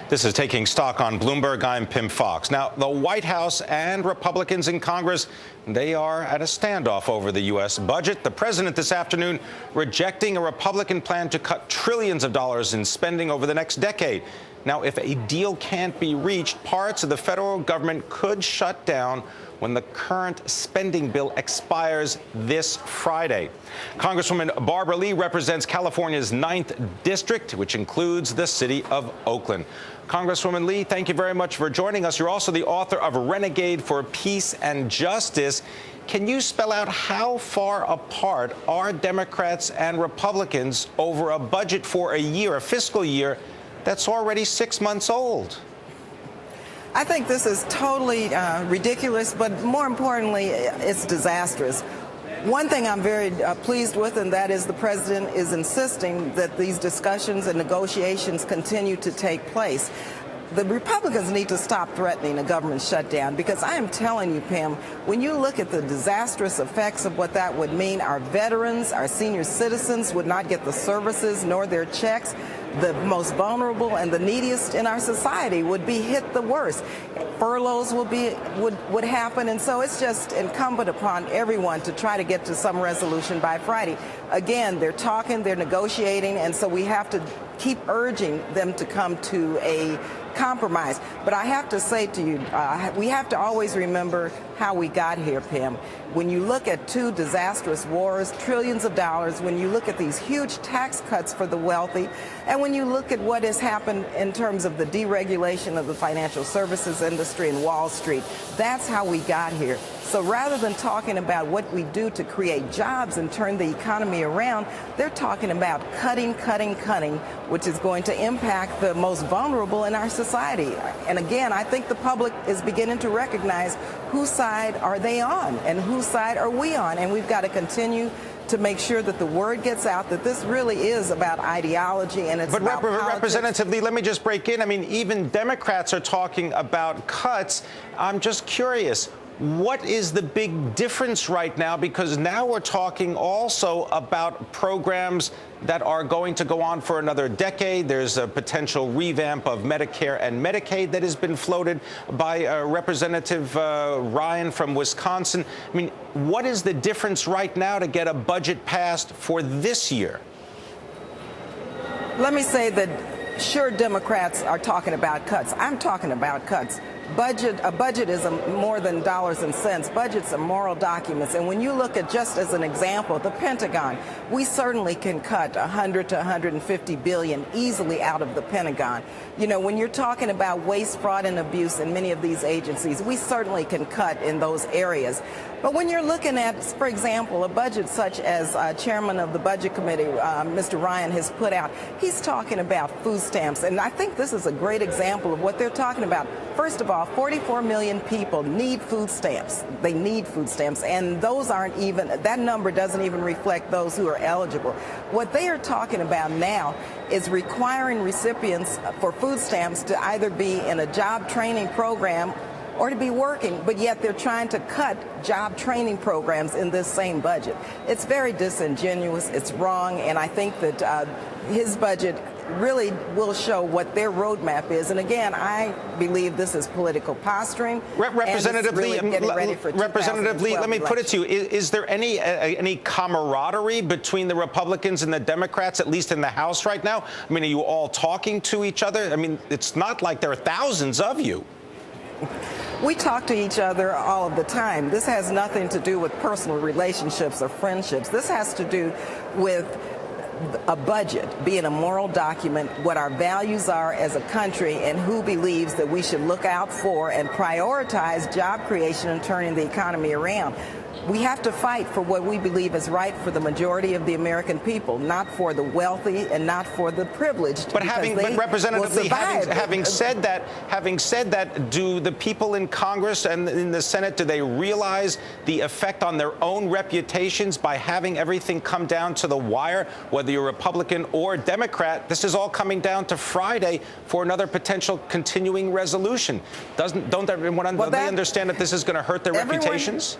This is Taking Stock on Bloomberg. I'm Pimm Fox. Now, the White House and Republicans in Congress, they are at a standoff over the U.S. budget. The president this afternoon rejecting a Republican plan to cut trillions of dollars in spending over the next decade. Now, if a deal can't be reached, parts of the federal government could shut down when the current spending bill expires this Friday. Congresswoman Barbara Lee represents California's 9th district, which includes the city of Oakland. Congresswoman Lee, thank you very much for joining us. You're also the author of Renegade for Peace and Justice. Can you spell out how far apart are Democrats and Republicans over a budget for a year, a fiscal year, that's already 6 months old? I think this is totally ridiculous, but more importantly, it's disastrous. One thing I'm very pleased with, and that is the president is insisting that these discussions and negotiations continue to take place. The Republicans need to stop threatening a government shutdown, because I am telling you, Pam, when you look at the disastrous effects of what that would mean, our veterans, our senior citizens would not get the services nor their checks. The most vulnerable and the neediest in our society would be hit the worst. Furloughs would happen, and so it's just incumbent upon everyone to try to get to some resolution by Friday. Again, they're talking, they're negotiating, and so we have to keep urging them to come to a compromise. But I have to say to you, we have to always remember how we got here, Pam. When you look at two disastrous wars, trillions of dollars, when you look at these huge tax cuts for the wealthy, and when you look at what has happened in terms of the deregulation of the financial services industry and Wall Street, that's how we got here. So rather than talking about what we do to create jobs and turn the economy around, they're talking about cutting, which is going to impact the most vulnerable in our society. And again, I think the public is beginning to recognize whose side are they on and whose side are we on. And we've got to continue to make sure that the word gets out that this really is about ideology and it's about politics. Representative Lee, let me just break in. I mean, even Democrats are talking about cuts. I'm just curious. What is the big difference right now? Because now we're talking also about programs that are going to go on for another decade. There's a potential revamp of Medicare and Medicaid that has been floated by Representative Ryan from Wisconsin. I mean, what is the difference right now to get a budget passed for this year? Let me say that, sure, Democrats are talking about cuts. I'm talking about cuts. A budget is more than dollars and cents. Budgets are moral documents. And when you look at, just as an example, the Pentagon, we certainly can cut 100 to 150 billion easily out of the Pentagon. You know, when you're talking about waste, fraud, and abuse in many of these agencies, we certainly can cut in those areas. But when you're looking at, for example, a budget such as Chairman of the Budget Committee, Mr. Ryan, has put out, he's talking about food stamps. And I think this is a great example of what they're talking about. First of all, 44 million people need food stamps. They need food stamps. And those aren't even, that number doesn't even reflect those who are eligible. What they are talking about now is requiring recipients for food stamps to either be in a job training program or to be working, but yet they're trying to cut job training programs in this same budget. It's very disingenuous, it's wrong, and I think that his budget really will show what their roadmap is. And again, I believe this is political posturing. Representative Lee, let me put it to you. Is there any camaraderie between the Republicans and the Democrats, at least in the House right now? I mean, are you all talking to each other? I mean, it's not like there are thousands of you. We talk to each other all of the time. This has nothing to do with personal relationships or friendships. This has to do with a budget being a moral document, what our values are as a country, and who believes that we should look out for and prioritize job creation and turning the economy around. We have to fight for what we believe is right for the majority of the American people, not for the wealthy and not for the privileged. But Representative Lee, having said that, do the people in Congress and in the Senate, do they realize the effect on their own reputations by having everything come down to the wire, whether you're Republican or Democrat? This is all coming down to Friday for another potential continuing resolution. Don't everyone understand that this is going to hurt their reputations?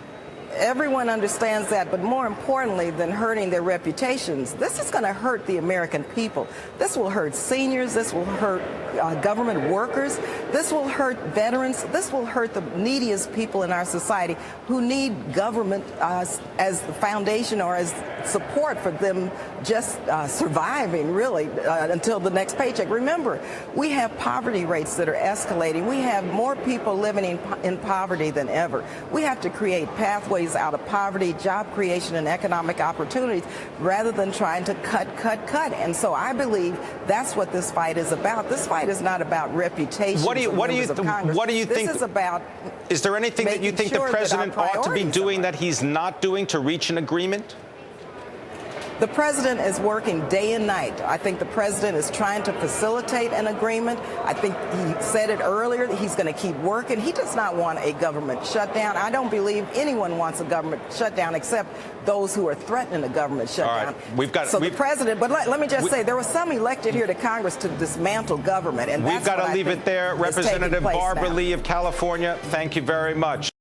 Everyone understands that, but more importantly than hurting their reputations, this is going to hurt the American people. This will hurt seniors. This will hurt government workers. This will hurt veterans. This will hurt the neediest people in our society who need government as the foundation or as support for them just surviving, really, until the next paycheck. Remember, we have poverty rates that are escalating. We have more people living in poverty than ever. We have to create pathways out of poverty, job creation, and economic opportunities rather than trying to cut. And so I believe that's what this fight is about. This fight is not about reputation. What do you think? This is about. Is there anything that you think the president ought to be doing that he's not doing to reach an agreement? The president is working day and night. I think the president is trying to facilitate an agreement. I think he said it earlier that he's going to keep working. He does not want a government shutdown. I don't believe anyone wants a government shutdown except those who are threatening a government shutdown. All right. The president, but let me just say, there were some elected here to Congress to dismantle government. And we've got to leave it there. Representative Barbara Lee of California, thank you very much.